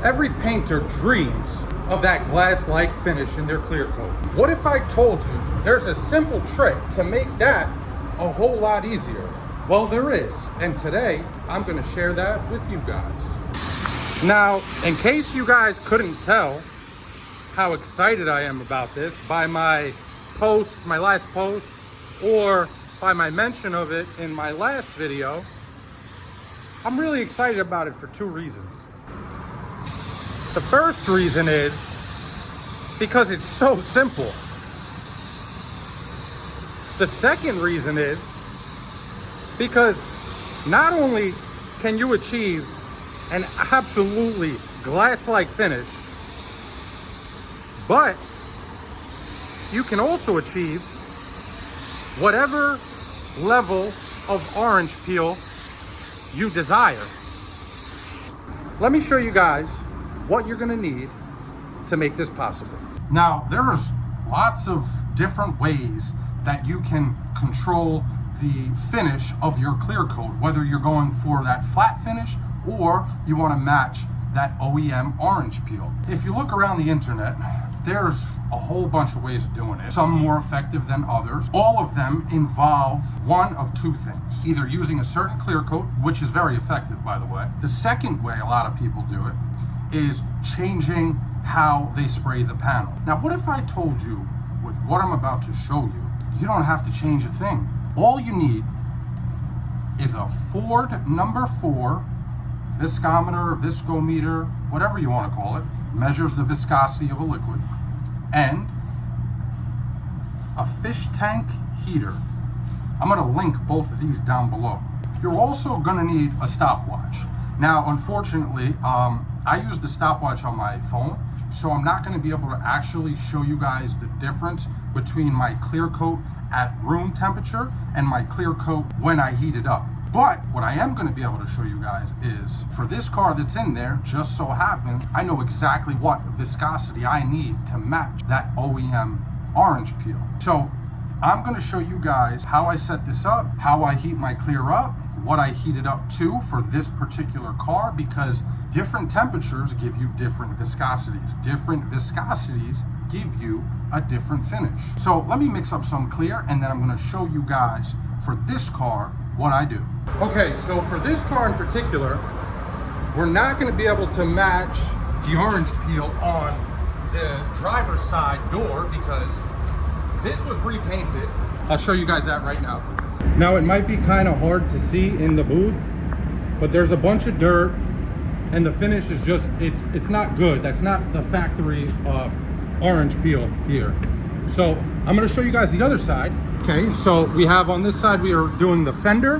Every painter dreams of that glass-like finish in their clear coat. What if I told you there's a simple trick to make that a whole lot easier? Well, there is, and today I'm going to share that with you guys. Now, in case you guys couldn't tell how excited I am about this by my post, my last post, or by my mention of it in my last video, I'm really excited about it for two reasons. The first reason is because it's so simple. The second reason is because not only can you achieve an absolutely glass-like finish, but you can also achieve whatever level of orange peel you desire. Let me show you guys what you're gonna need to make this possible. Now, there's lots of different ways that you can control the finish of your clear coat, whether you're going for that flat finish or you want to match that OEM orange peel. If you look around the internet, there's a whole bunch of ways of doing it, some more effective than others. All of them involve one of two things: either using a certain clear coat, which is very effective, by the way. The second way a lot of people do it is changing how they spray the panel. Now, what if I told you, with what I'm about to show you, you don't have to change a thing? All you need is a Ford number 4 viscometer, viscometer, whatever you want to call it, measures the viscosity of a liquid, and a fish tank heater. I'm going to link both of these down below. You're also going to need a stopwatch. Now, unfortunately, I use the stopwatch on my phone, so I'm not going to be able to actually show you guys the difference between my clear coat at room temperature and my clear coat when I heat it up. But what I am going to be able to show you guys is, for this car that's in there, just so happens, I know exactly what viscosity I need to match that OEM orange peel. So I'm going to show you guys how I set this up, how I heat my clear up, what I heat it up to for this particular car, because different temperatures give you different viscosities. Different viscosities give you a different finish. So let me mix up some clear, and then I'm going to show you guys for this car what I do. Okay, so for this car in particular, we're not going to be able to match the orange peel on the driver's side door because this was repainted. I'll show you guys that right now. Now, it might be kind of hard to see in the booth, but there's a bunch of dirt and the finish is just, it's not good. That's not the factory orange peel here. So I'm going to show you guys the other side. Okay, so we have on this side, we are doing the fender.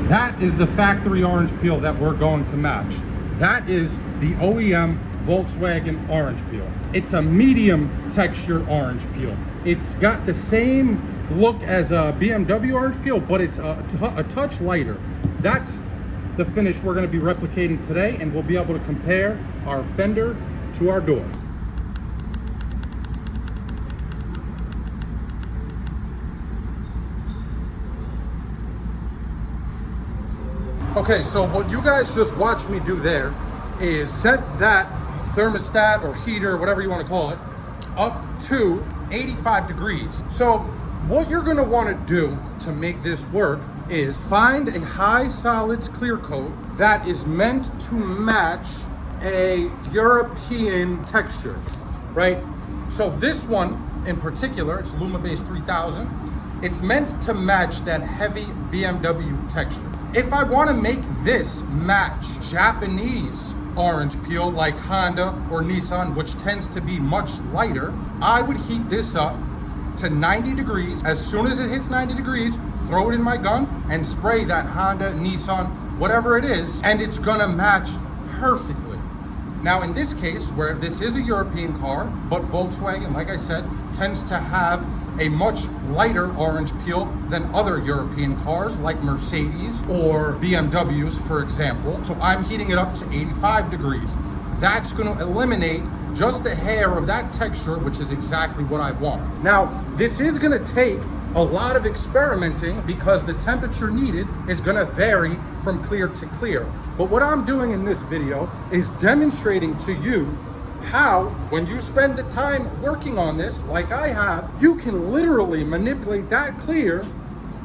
That is the factory orange peel that we're going to match. That is the OEM Volkswagen orange peel. It's a medium texture orange peel. It's got the same look as a BMW orange peel, but it's a touch lighter. That's the finish we're going to be replicating today, and we'll be able to compare our fender to our door. Okay, so what you guys just watched me do there is set that thermostat or heater, whatever you want to call it, up to 85 degrees. So what you're going to want to do to make this work is find a high solids clear coat that is meant to match a European texture, right? So this one in particular, it's Lumabase 3000. It's meant to match that heavy BMW texture. If I want to make this match Japanese orange peel like Honda or Nissan, which tends to be much lighter, I would heat this up to 90 degrees. As soon as it hits 90 degrees, throw it in my gun and spray that Honda, Nissan, whatever it is, and it's gonna match perfectly. Now in this case, where this is a European car, but Volkswagen, like I said, tends to have a much lighter orange peel than other European cars like Mercedes or BMWs, for example. So I'm heating it up to 85 degrees. That's going to eliminate just a hair of that texture, which is exactly what I want. Now, this is going to take a lot of experimenting because the temperature needed is gonna vary from clear to clear. But what I'm doing in this video is demonstrating to you how, when you spend the time working on this, like I have, you can literally manipulate that clear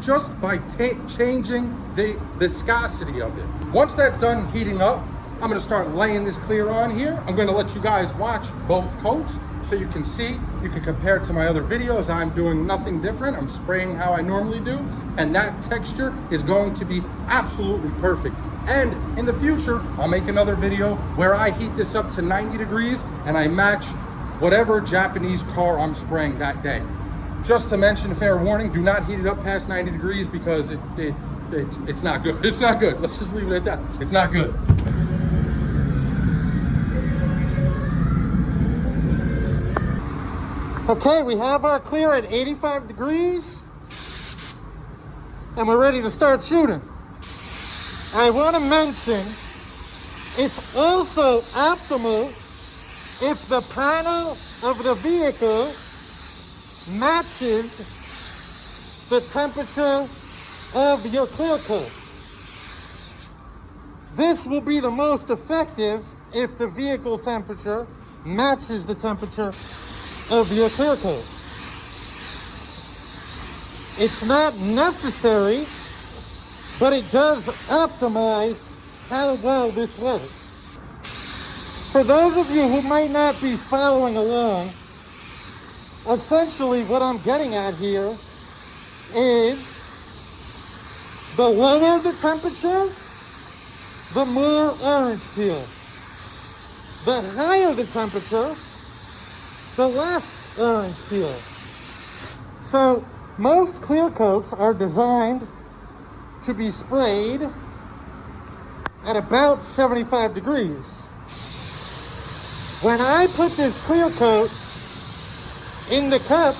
just by changing the viscosity of it. Once that's done heating up, I'm gonna start laying this clear on here. I'm gonna let you guys watch both coats so you can see, you can compare it to my other videos. I'm doing nothing different. I'm spraying how I normally do, and that texture is going to be absolutely perfect. And in the future, I'll make another video where I heat this up to 90 degrees and I match whatever Japanese car I'm spraying that day. Just to mention, fair warning, do not heat it up past 90 degrees because it's not good. It's not good. Let's just leave it at that. It's not good. Okay, we have our clear at 85 degrees and we're ready to start shooting. I want to mention it's also optimal if the panel of the vehicle matches the temperature of your clear coat. This will be the most effective if the vehicle temperature matches the temperature of your clear coat. It's not necessary, but it does optimize how well this works. For those of you who might not be following along, essentially what I'm getting at here is the lower the temperature, the more orange peel. The higher the temperature, the less orange peel. So most clear coats are designed to be sprayed at about 75 degrees. When I put this clear coat in the cup,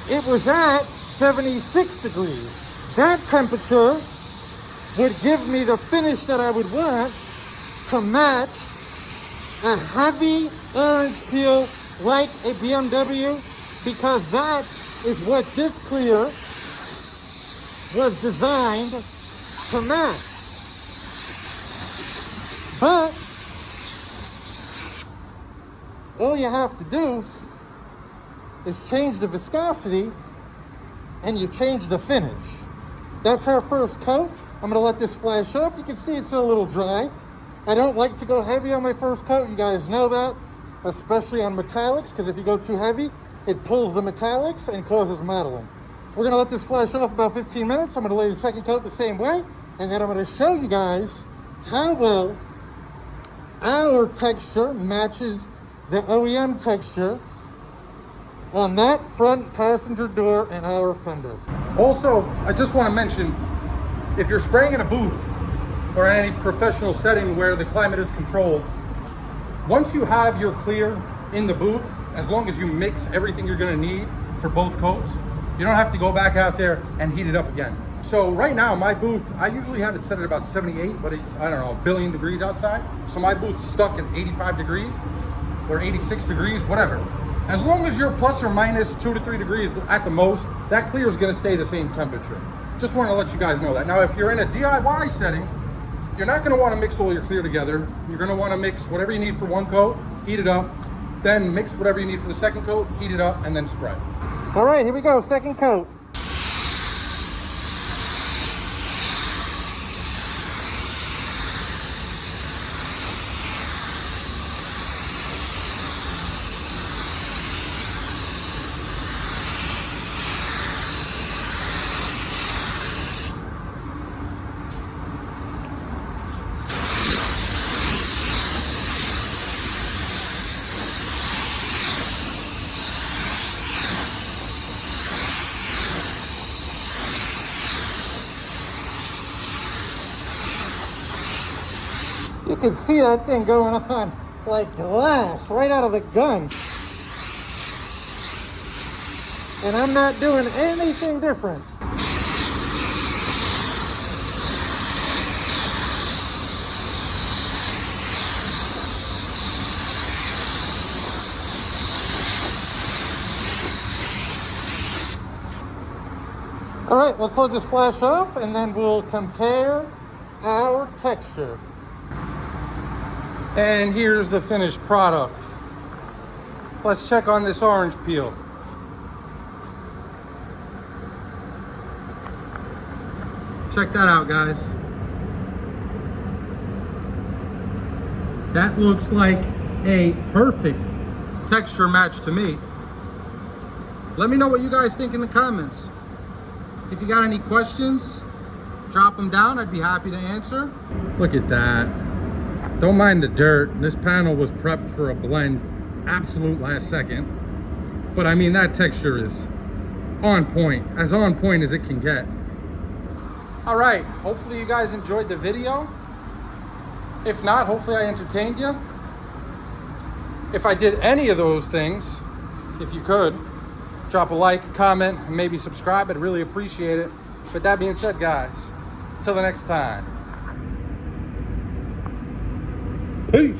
it was at 76 degrees. That temperature would give me the finish that I would want to match a heavy orange peel like a BMW, because that is what this clear was designed to match. But all you have to do is change the viscosity and you change the finish. That's our first coat. I'm gonna let this flash off. You can see it's a little dry. I don't like to go heavy on my first coat. You guys know that, especially on metallics, because if you go too heavy, it pulls the metallics and causes mottling. We're gonna let this flash off about 15 minutes. I'm gonna lay the second coat the same way, and then I'm gonna show you guys how well our texture matches the OEM texture on that front passenger door and our fender. Also, I just want to mention, if you're spraying in a booth or any professional setting where the climate is controlled, once you have your clear in the booth, as long as you mix everything you're going to need for both coats, you don't have to go back out there and heat it up again. So right now, my booth, I usually have it set at about 78, but it's, I don't know, a billion degrees outside. So my booth's stuck at 85 degrees or 86 degrees, whatever. As long as you're plus or minus 2 to 3 degrees at the most, that clear is going to stay the same temperature. Just want to let you guys know that. Now, if you're in a DIY setting, you're not going to want to mix all your clear together. You're going to want to mix whatever you need for one coat, heat it up, then mix whatever you need for the second coat, heat it up, and then spray. All right, here we go, second coat. You can see that thing going on like glass right out of the gun. And I'm not doing anything different. All right, let's let this flash off and then we'll compare our texture. And here's the finished product. Let's check on this orange peel. Check that out, guys. That looks like a perfect texture match to me. Let me know what you guys think in the comments. If you got any questions, drop them down. I'd be happy to answer. Look at that. Don't mind the dirt. This panel was prepped for a blend absolute last second. But I mean, that texture is on point as it can get. All right, hopefully you guys enjoyed the video. If not, hopefully I entertained you. If I did any of those things, if you could, drop a like, comment, and maybe subscribe. I'd really appreciate it. With that being said, guys, until the next time. Peace.